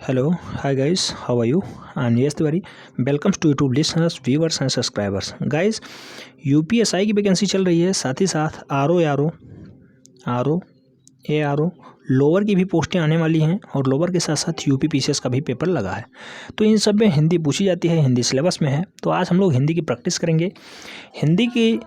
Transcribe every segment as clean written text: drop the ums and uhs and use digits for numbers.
Hello, hi guys, how are you? And yes, very welcomes to YouTube listeners, viewers and subscribers. Guys, UPSI की vacancy चल रही है, साथ ही साथ R O lower की भी पोस्टें आने वाली हैं और लोअर के साथ साथ यूपी पीसीएस का भी पेपर लगा है। तो इन सब में हिंदी पूछी जाती है, हिंदी सिलेबस में है। तो आज हम लोग हिंदी की प्रैक्टिस करेंगे। हिंदी की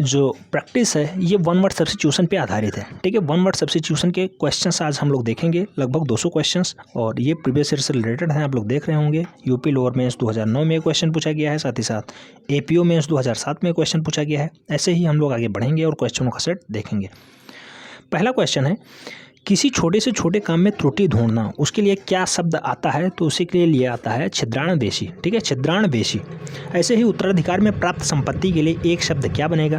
जो प्रैक्टिस है ये वन वर्ड सब्स्टिट्यूशन पे आधारित है। ठीक है, वन वर्ड सब्स्टिट्यूशन के क्वेश्चंस आज हम लोग देखेंगे, लगभग 200 क्वेश्चंस, और ये प्रीवियस ईयर से रिलेटेड हैं। आप लोग देख रहे होंगे यूपी लोअर मेंस 2009 में क्वेश्चन पूछा गया है, साथ ही साथ एपीओ मेंस 2007 में क्वेश्चन पूछा गया है। ऐसे ही हम लोग आगे बढ़ेंगे और क्वेश्चनों का सेट देखेंगे। पहला क्वेश्चन है, किसी छोटे से छोटे काम में त्रुटि ढूंढना, उसके लिए क्या शब्द आता है? तो उसी के लिए आता है छिद्राणवेशी। ठीक है, छिद्राणवेशी। ऐसे ही उत्तराधिकार में प्राप्त संपत्ति के लिए एक शब्द क्या बनेगा?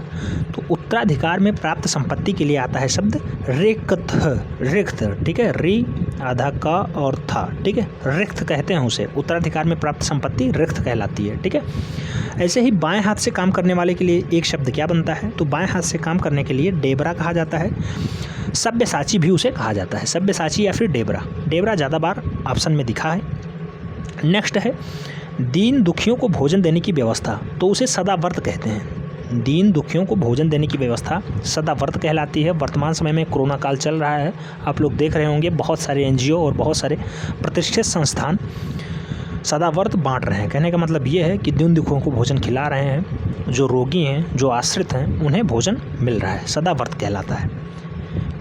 तो उत्तराधिकार में प्राप्त संपत्ति के लिए आता है शब्द रिक्त। ठीक है, री आधा का और था। ठीक है, रिक्त कहते हैं उसे। उत्तराधिकार में प्राप्त संपत्ति रिक्त कहलाती है। ठीक है, ऐसे ही बाएं हाथ से काम करने वाले के लिए एक शब्द क्या बनता है? तो बाएं हाथ से काम करने के लिए डेबरा कहा जाता है। सब्यसाची भी उसे कहा जाता है, सब्यसाची या फिर डेबरा ज़्यादा बार ऑप्शन में दिखा है। नेक्स्ट है, दीन दुखियों को भोजन देने की व्यवस्था, तो उसे सदाव्रत कहते हैं। दीन दुखियों को भोजन देने की व्यवस्था सदाव्रत कहलाती है। वर्तमान समय में कोरोना काल चल रहा है, आप लोग देख रहे होंगे बहुत सारे एनजीओ और बहुत सारे प्रतिष्ठित संस्थान सदाव्रत बांट रहे हैं। कहने का मतलब ये है कि दीन दुखियों को भोजन खिला रहे हैं, जो रोगी हैं, जो आश्रित हैं, उन्हें भोजन मिल रहा है, सदाव्रत कहलाता है।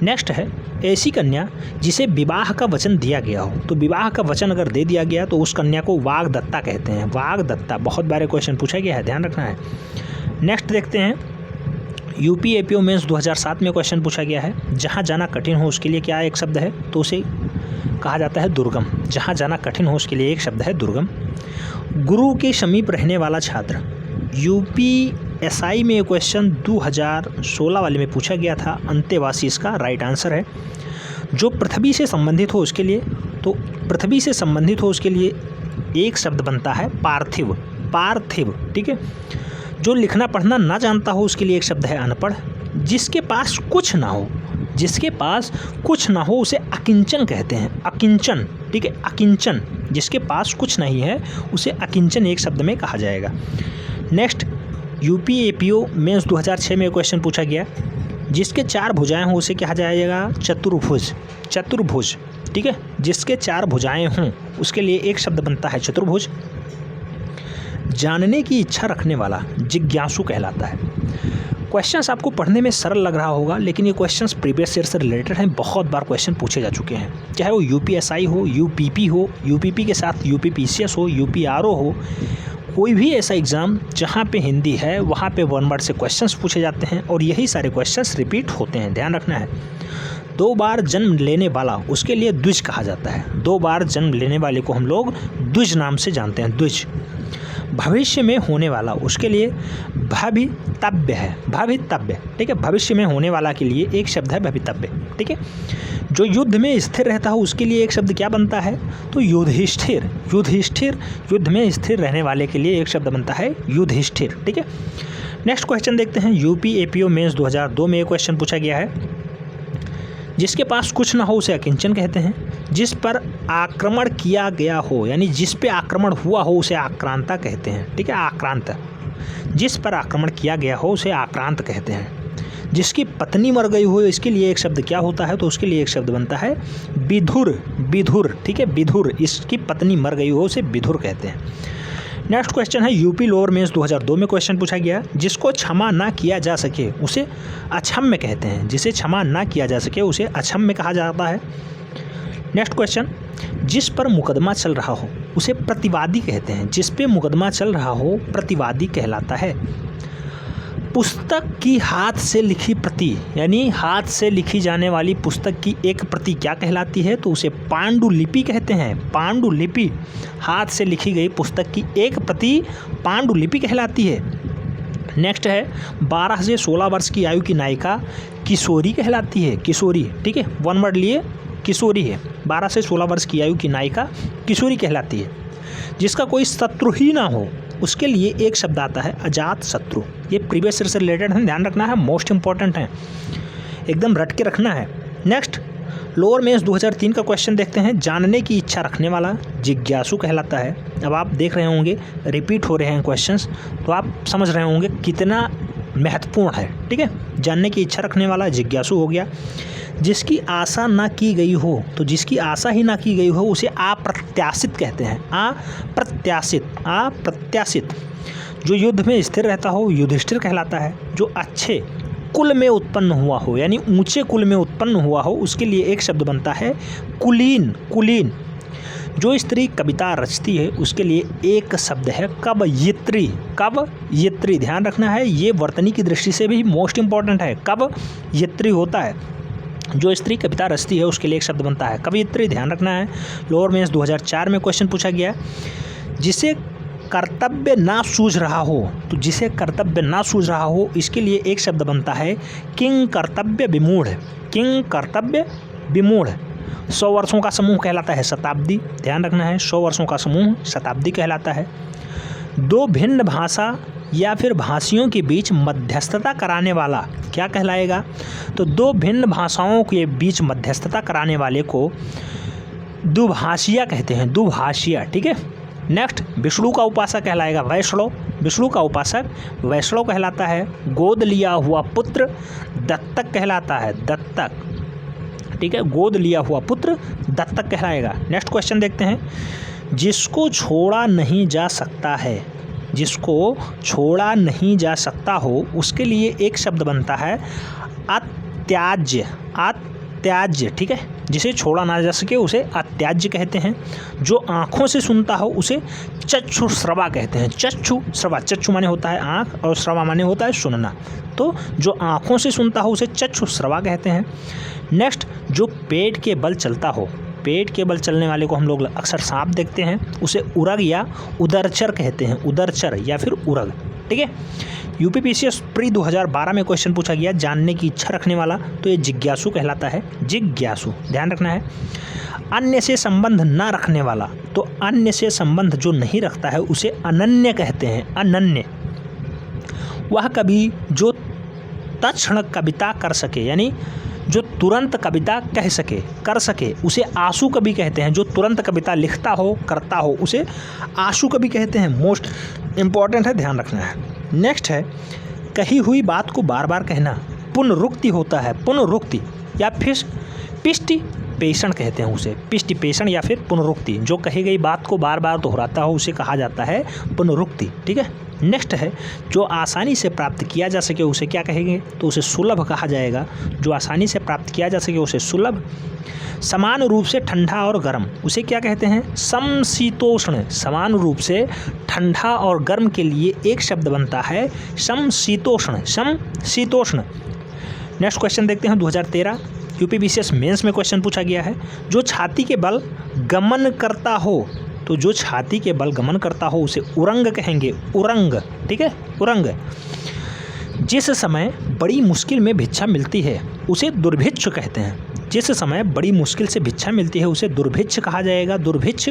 नेक्स्ट है, ऐसी कन्या जिसे विवाह का वचन दिया गया हो, तो विवाह का वचन अगर दे दिया गया तो उस कन्या को वाग्दत्ता कहते हैं। वाग्दत्ता बहुत बार क्वेश्चन पूछा गया है, ध्यान रखना है। नेक्स्ट देखते हैं, यूपी एपीओ मेंस 2007 में क्वेश्चन पूछा गया है, जहाँ जाना कठिन हो उसके लिए क्या एक शब्द है? तो उसे कहा जाता है दुर्गम। जहाँ जाना कठिन हो उसके लिए एक शब्द है दुर्गम। गुरु के समीप रहने वाला छात्र, यूपीएसआई में क्वेश्चन 2016 वाले में पूछा गया था। अंतेवासी इसका राइट आंसर है। जो पृथ्वी से संबंधित हो उसके लिए, तो पृथ्वी से संबंधित हो उसके लिए एक शब्द बनता है पार्थिव। ठीक है, जो लिखना पढ़ना ना जानता हो उसके लिए एक शब्द है अनपढ़। जिसके पास कुछ ना हो उसे अकिंचन कहते हैं, अकिंचन। ठीक है, अकिंचन। जिसके पास कुछ नहीं है उसे अकिंचन एक शब्द में कहा जाएगा। नेक्स्ट, यूपी एपीओ मेंस 2006 में क्वेश्चन पूछा गया, जिसके 4 भुजाएं हों उसे कहा जाएगा चतुर्भुज। ठीक है, जिसके 4 भुजाएं हों उसके लिए एक शब्द बनता है चतुर्भुज। जानने की इच्छा रखने वाला जिज्ञासु कहलाता है। क्वेश्चंस आपको पढ़ने में सरल लग रहा होगा, लेकिन ये क्वेश्चंस प्रीवियस ईयर से रिलेटेड हैं। बहुत बार क्वेश्चन पूछे जा चुके हैं, चाहे वो यूपीएसआई हो, यूपीपी हो, यूपीपी के साथ यूपी पीसीएस हो, यूपीआरओ हो, कोई भी ऐसा एग्ज़ाम जहाँ पे हिंदी है वहाँ पे वन वर्ड से क्वेश्चंस पूछे जाते हैं और यही सारे क्वेश्चंस रिपीट होते हैं, ध्यान रखना है। 2 बार जन्म लेने वाला उसके लिए द्विज कहा जाता है। 2 बार जन्म लेने वाले को हम लोग द्विज नाम से जानते हैं, द्विज। भविष्य में होने वाला उसके लिए भवितव्य है, भवितव्य। ठीक है, भविष्य में होने वाला के लिए एक शब्द है भवितव्य। ठीक है, जो युद्ध में स्थिर रहता हो उसके लिए एक शब्द क्या बनता है? तो युधिष्ठिर। युद्ध में स्थिर रहने वाले के लिए एक शब्द बनता है युधिष्ठिर। ठीक है, नेक्स्ट क्वेश्चन देखते हैं। यूपी एपीओ मेंस 2002 में एक क्वेश्चन पूछा गया है, जिसके पास कुछ ना हो उसे अकिंचन कहते हैं। जिस पर आक्रमण किया गया हो, यानी जिस पे आक्रमण हुआ हो उसे आक्रांता कहते हैं। ठीक है, आक्रांत। जिस पर आक्रमण किया गया हो उसे आक्रांत कहते हैं। जिसकी पत्नी मर गई हो इसके लिए एक शब्द क्या होता है? तो उसके लिए एक शब्द बनता है विधुर। ठीक है, विधुर। इसकी पत्नी मर गई हो उसे विधुर कहते हैं। नेक्स्ट क्वेश्चन है, यूपी लोअर मेंस 2002 में क्वेश्चन पूछा गया, जिसको क्षमा ना किया जा सके उसे अक्षम्य कहते हैं। जिसे क्षमा ना किया जा सके उसे अक्षम्य कहा जाता है। नेक्स्ट क्वेश्चन, जिस पर मुकदमा चल रहा हो उसे प्रतिवादी कहते हैं। जिस पे मुकदमा चल रहा हो प्रतिवादी कहलाता है। पुस्तक की हाथ से लिखी प्रति, यानी हाथ से लिखी जाने वाली पुस्तक की एक प्रति क्या कहलाती है? तो उसे पांडुलिपि कहते हैं। पांडुलिपि, हाथ से लिखी गई पुस्तक की एक प्रति पांडुलिपि कहलाती है। नेक्स्ट है, 12 से 16 वर्ष की आयु की नायिका किशोरी कहलाती है। किशोरी। ठीक है, वन वर्ड लिए किशोरी है। 12 से 16 वर्ष की आयु की नायिका किशोरी कहलाती है। जिसका कोई शत्रु ही ना हो उसके लिए एक शब्द आता है अजात शत्रु। ये प्रीवियस ईयर से रिलेटेड है, ध्यान रखना है, मोस्ट इंपॉर्टेंट है, एकदम रट के रखना है। नेक्स्ट, लोअर मेंस 2003 का क्वेश्चन देखते हैं। जानने की इच्छा रखने वाला जिज्ञासु कहलाता है। अब आप देख रहे होंगे रिपीट हो रहे हैं क्वेश्चंस, तो आप समझ रहे होंगे कितना महत्वपूर्ण है। ठीक है, जानने की इच्छा रखने वाला जिज्ञासु हो गया। जिसकी आशा ना की गई हो, तो जिसकी आशा ही ना की गई हो उसे अप्रत्याशित कहते हैं। अप्रत्याशित। जो युद्ध में स्थिर रहता हो युधिष्ठिर कहलाता है। जो अच्छे कुल में उत्पन्न हुआ हो, यानी ऊंचे कुल में उत्पन्न हुआ हो, उसके लिए एक शब्द बनता है कुलीन। जो स्त्री कविता रचती है उसके लिए एक शब्द है कवयित्री। ध्यान रखना है, ये वर्तनी की दृष्टि से भी मोस्ट इंपॉर्टेंट है। कवयित्री होता है जो स्त्री कविता रचती है, उसके लिए एक शब्द बनता है कवयित्री। ध्यान रखना है। लोअर मेंस 2004 में क्वेश्चन पूछा गया। जिसे कर्तव्य ना सूझ रहा हो, तो जिसे कर्तव्य ना सूझ रहा हो इसके लिए एक शब्द बनता है किंग कर्तव्य विमूढ़। 100 वर्षों का समूह कहलाता है शताब्दी। ध्यान रखना है, 100 वर्षों का समूह शताब्दी कहलाता है। दो भिन्न भाषा या फिर भाषियों के बीच मध्यस्थता कराने वाला क्या कहलाएगा? तो दो भिन्न भाषाओं के बीच मध्यस्थता कराने वाले को दुभाषिया कहते हैं, दुभाषिया। ठीक है। नेक्स्ट, विष्णु का उपासक कहलाएगा वैष्णव। विष्णु का उपासक वैष्णव कहलाता है। गोद लिया हुआ पुत्र दत्तक कहलाता है, दत्तक। ठीक है, गोद लिया हुआ पुत्र दत्तक कहलाएगा। नेक्स्ट क्वेश्चन देखते हैं। जिसको छोड़ा नहीं जा सकता है, जिसको छोड़ा नहीं जा सकता हो उसके लिए एक शब्द बनता है अत्याज्य। ठीक है, जिसे छोड़ा ना जा सके उसे अत्याज्य कहते हैं। जो आँखों से सुनता हो उसे चक्षुश्रवा कहते हैं। चक्षुश्रवा, चक्षु माने होता है आँख और श्रवा माने होता है सुनना, तो जो आँखों से सुनता हो उसे चक्षुश्रवा कहते हैं। नेक्स्ट, जो पेट के बल चलता हो, पेट के बल चलने वाले को हम लोग अक्सर सांप देखते हैं, उसे उरग या उदरचर कहते हैं, उदरचर या फिर उरग। ठीक है। यूपीपीसीएस प्री 2012 में क्वेश्चन पूछा गया जानने की इच्छा रखने वाला, तो ये जिज्ञासु कहलाता है, जिज्ञासु। ध्यान रखना है। अन्य से संबंध ना रखने वाला, तो अन्य से संबंध जो नहीं रखता है उसे अनन्य कहते हैं, अनन्य। वह कवि जो तत्क्षण कविता कर सके, यानी जो तुरंत कविता कह सके, कर सके, उसे आशु कवि कहते हैं। जो तुरंत कविता लिखता हो, करता हो, उसे आशु कवि कहते हैं। मोस्ट इम्पॉर्टेंट है, ध्यान रखना है। नेक्स्ट है, कही हुई बात को बार बार कहना पुनरुक्ति होता है, पुनरुक्ति या फिर पिष्टिपेषण कहते हैं उसे, पिष्टिपेषण या फिर पुनरुक्ति। जो कही गई बात को बार बार दोहराता हो उसे कहा जाता है पुनरुक्ति। ठीक है। नेक्स्ट है, जो आसानी से प्राप्त किया जा सके उसे क्या कहेंगे? तो उसे सुलभ कहा जाएगा। जो आसानी से प्राप्त किया जा सके उसे सुलभ। समान रूप से ठंडा और गर्म, उसे क्या कहते हैं? समशीतोष्ण। समान रूप से ठंडा और गर्म के लिए एक शब्द बनता है समशीतोष्ण, समशीतोष्ण। नेक्स्ट क्वेश्चन देखते हैं 2013 यूपीपीसीएस मेंस में क्वेश्चन पूछा गया है। जो छाती के बल गमन करता हो, तो जो छाती के बल गमन करता हो उसे उरंग कहेंगे, उरंग। ठीक है, उरंग। जिस समय बड़ी मुश्किल में भिक्षा मिलती है उसे दुर्भिक्ष कहते हैं। जिस समय बड़ी मुश्किल से भिक्षा मिलती है उसे दुर्भिक्ष कहा जाएगा, दुर्भिक्ष।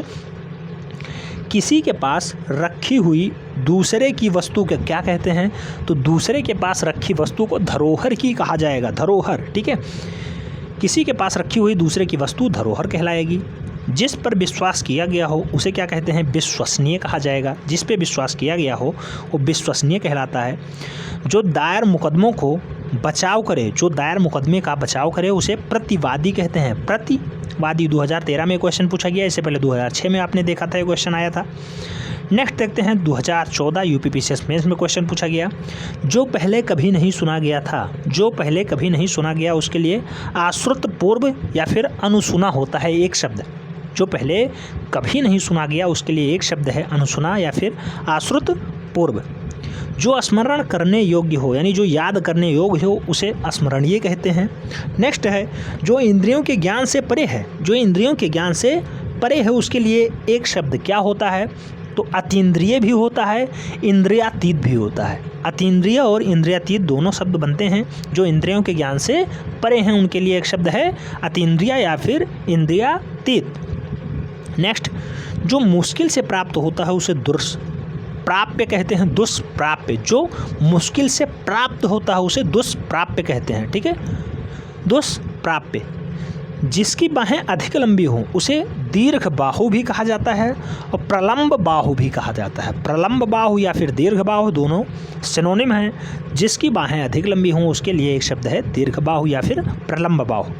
किसी के पास रखी हुई दूसरे की वस्तु को क्या कहते हैं? तो दूसरे के पास रखी वस्तु को धरोहर की कहा जाएगा, धरोहर। ठीक है, किसी के पास रखी हुई दूसरे की वस्तु धरोहर कहलाएगी। जिस पर विश्वास किया गया हो उसे क्या कहते हैं? विश्वसनीय कहा जाएगा। जिस पे विश्वास किया गया हो वो विश्वसनीय कहलाता है। जो दायर मुकदमों को बचाव करे, जो दायर मुकदमे का बचाव करे उसे प्रतिवादी कहते हैं, प्रतिवादी। 2013 में क्वेश्चन पूछा गया, इससे पहले 2006 में आपने देखा था ये क्वेश्चन आया था। नेक्स्ट देखते हैं 2014 यूपीपीसीएस मेंस में क्वेश्चन पूछा गया। जो पहले कभी नहीं सुना गया था, जो पहले कभी नहीं सुना गया उसके लिए आश्रुत पूर्व या फिर अनुसुना होता है एक शब्द। जो पहले कभी नहीं सुना गया उसके लिए एक शब्द है अनुसुना या फिर आश्रुत पूर्व। जो स्मरण करने योग्य हो, यानी जो याद करने योग्य हो उसे स्मरणीय कहते हैं। नेक्स्ट है, जो इंद्रियों के ज्ञान से परे है, जो इंद्रियों के ज्ञान से परे है उसके लिए एक शब्द क्या होता है? तो अतीन्द्रिय भी होता है, इंद्रियातीत भी होता है। अतीन्द्रिय और इंद्रियातीत दोनों शब्द बनते हैं। जो इंद्रियों के ज्ञान से परे हैं उनके लिए एक शब्द है अतीन्द्रिय या फिर इंद्रियातीत। नेक्स्ट, जो मुश्किल से प्राप्त होता है उसे दुष्प्राप्य कहते हैं, दुष्प्राप्य। जो मुश्किल से प्राप्त होता है उसे दुष्प्राप्य कहते हैं। ठीक है, दुष्प्राप्य। जिसकी बाहें अधिक लंबी हों उसे दीर्घ बाहु भी कहा जाता है और प्रलंब बाहु भी कहा जाता है। प्रलंब बाहु या फिर दीर्घ बाहु दोनों सिनोनिम हैं। जिसकी बाहें अधिक लंबी हों उसके लिए एक शब्द है दीर्घ बाहु या फिर प्रलंब बाहु।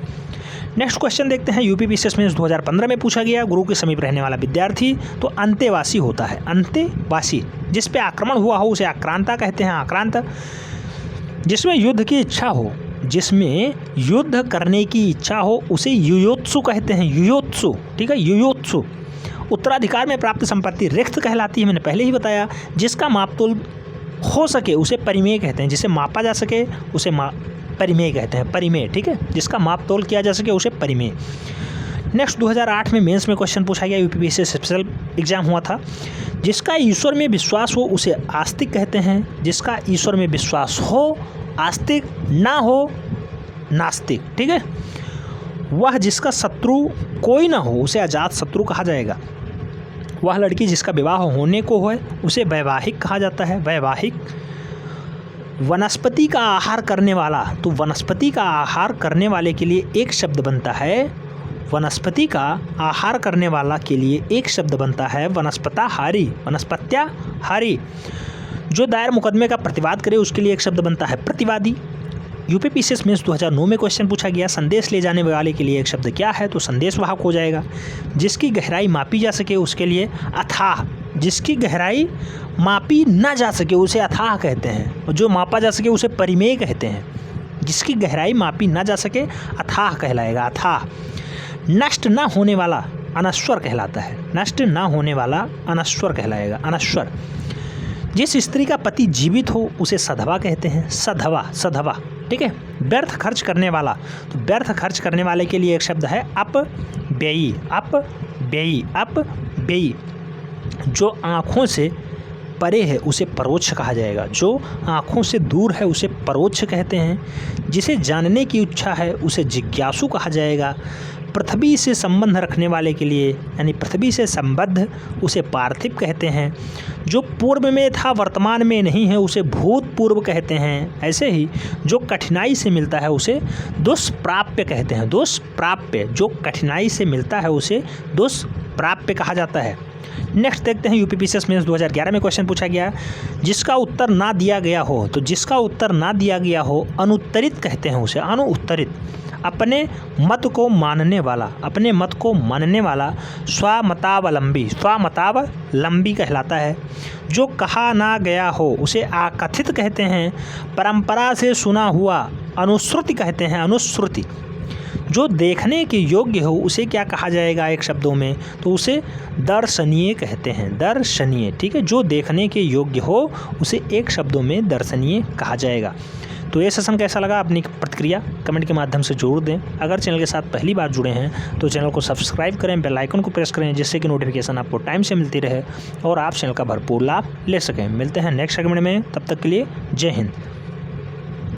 नेक्स्ट क्वेश्चन देखते हैं। यूपी पीसीएस में 2015 में पूछा गया, गुरु के समीप रहने वाला विद्यार्थी तो अंतेवासी होता है। अंतेवासी, जिस पे आक्रमण हुआ हो उसे आक्रांता कहते हैं। आक्रांत, जिसमें युद्ध की इच्छा हो, जिसमें युद्ध करने की इच्छा हो उसे युयोत्सु कहते हैं। युयोत्सु, ठीक है, युयोत्सु। उत्तराधिकार में प्राप्त संपत्ति रिक्त कहलाती है, मैंने पहले ही बताया। जिसका मापतोल हो सके उसे परिमेय कहते हैं। जिसे मापा जा सके उसे परिमेय कहते हैं। परिमेय, ठीक है, जिसका माप तोल किया जा सके उसे परिमेय। नेक्स्ट 2008 में मेंस में क्वेश्चन पूछा गया, यूपीपीएससी स्पेशल एग्जाम हुआ था। जिसका ईश्वर में विश्वास हो उसे आस्तिक कहते हैं। जिसका ईश्वर में विश्वास हो आस्तिक, ना हो नास्तिक, ठीक है। वह जिसका शत्रु कोई ना हो उसे अजात शत्रु कहा जाएगा। वह लड़की जिसका विवाह होने को है उसे वैवाहिक कहा जाता है। वैवाहिक। वनस्पति का आहार करने वाला, तो वनस्पति का आहार करने वाले के लिए एक शब्द बनता है। वनस्पति का आहार करने वाला के लिए एक शब्द बनता है वनस्पताहारी। वनस्पत्याहारी। जो दायर मुकदमे का प्रतिवाद करे उसके लिए एक शब्द बनता है प्रतिवादी। यूपी पीसीएस में 2009 में क्वेश्चन पूछा गया, संदेश ले जाने वाले के लिए एक शब्द क्या है, तो संदेश वाहक हो जाएगा। जिसकी गहराई मापी जा सके उसके लिए अथाह। जिसकी गहराई मापी ना जा सके उसे अथाह कहते हैं, और जो मापा जा सके उसे परिमेय कहते हैं। जिसकी गहराई मापी ना जा सके अथाह कहलाएगा। अथाह। नष्ट ना होने वाला अनश्वर कहलाता है। नष्ट ना होने वाला अनश्वर कहलाएगा। अनश्वर। जिस स्त्री का पति जीवित हो उसे सधवा कहते हैं। सधवा, सधवा, ठीक है। व्यर्थ खर्च करने वाला, तो व्यर्थ खर्च करने वाले के लिए एक शब्द है अपव्ययी। अपव्ययी, अपव्ययी। जो आँखों से परे है उसे परोक्ष कहा जाएगा। जो आँखों से दूर है उसे परोक्ष कहते हैं। जिसे जानने की इच्छा है उसे जिज्ञासु कहा जाएगा। पृथ्वी से संबंध रखने वाले के लिए, यानी पृथ्वी से संबद्ध, उसे पार्थिव कहते हैं। जो पूर्व में था वर्तमान में नहीं है उसे भूतपूर्व कहते हैं। ऐसे ही जो कठिनाई से मिलता है उसे दुष्प्राप्य कहते हैं। दुष्प्राप्य, जो कठिनाई से मिलता है उसे दुष्प्राप्य कहा जाता है। नेक्स्ट देखते हैं, यूपी पीसीएस में 2011 में क्वेश्चन पूछा गया, जिसका उत्तर ना दिया गया हो, तो जिसका उत्तर ना दिया गया हो अनुत्तरित कहते हैं उसे। अनुत्तरित। अपने मत को मानने वाला, अपने मत को मानने वाला स्वमतावलंबी। स्वमतावलंबी कहलाता है। जो कहा ना गया हो उसे आकथित कहते हैं। परंपरा से सुना हुआ अनुश्रुति कहते हैं। अनुश्रुति। जो देखने के योग्य हो उसे क्या कहा जाएगा एक शब्दों में, तो उसे दर्शनीय कहते हैं। दर्शनीय, ठीक है। जो देखने के योग्य हो उसे एक शब्दों में दर्शनीय कहा जाएगा। तो ये सेशन कैसा लगा, अपनी प्रतिक्रिया कमेंट के माध्यम से जरूर दें। अगर चैनल के साथ पहली बार जुड़े हैं तो चैनल को सब्सक्राइब करें, बेल आइकन को प्रेस करें, जिससे कि नोटिफिकेशन आपको टाइम से मिलती रहे और आप चैनल का भरपूर लाभ ले सकें। मिलते हैं नेक्स्ट सेगमेंट में, तब तक के लिए जय हिंद।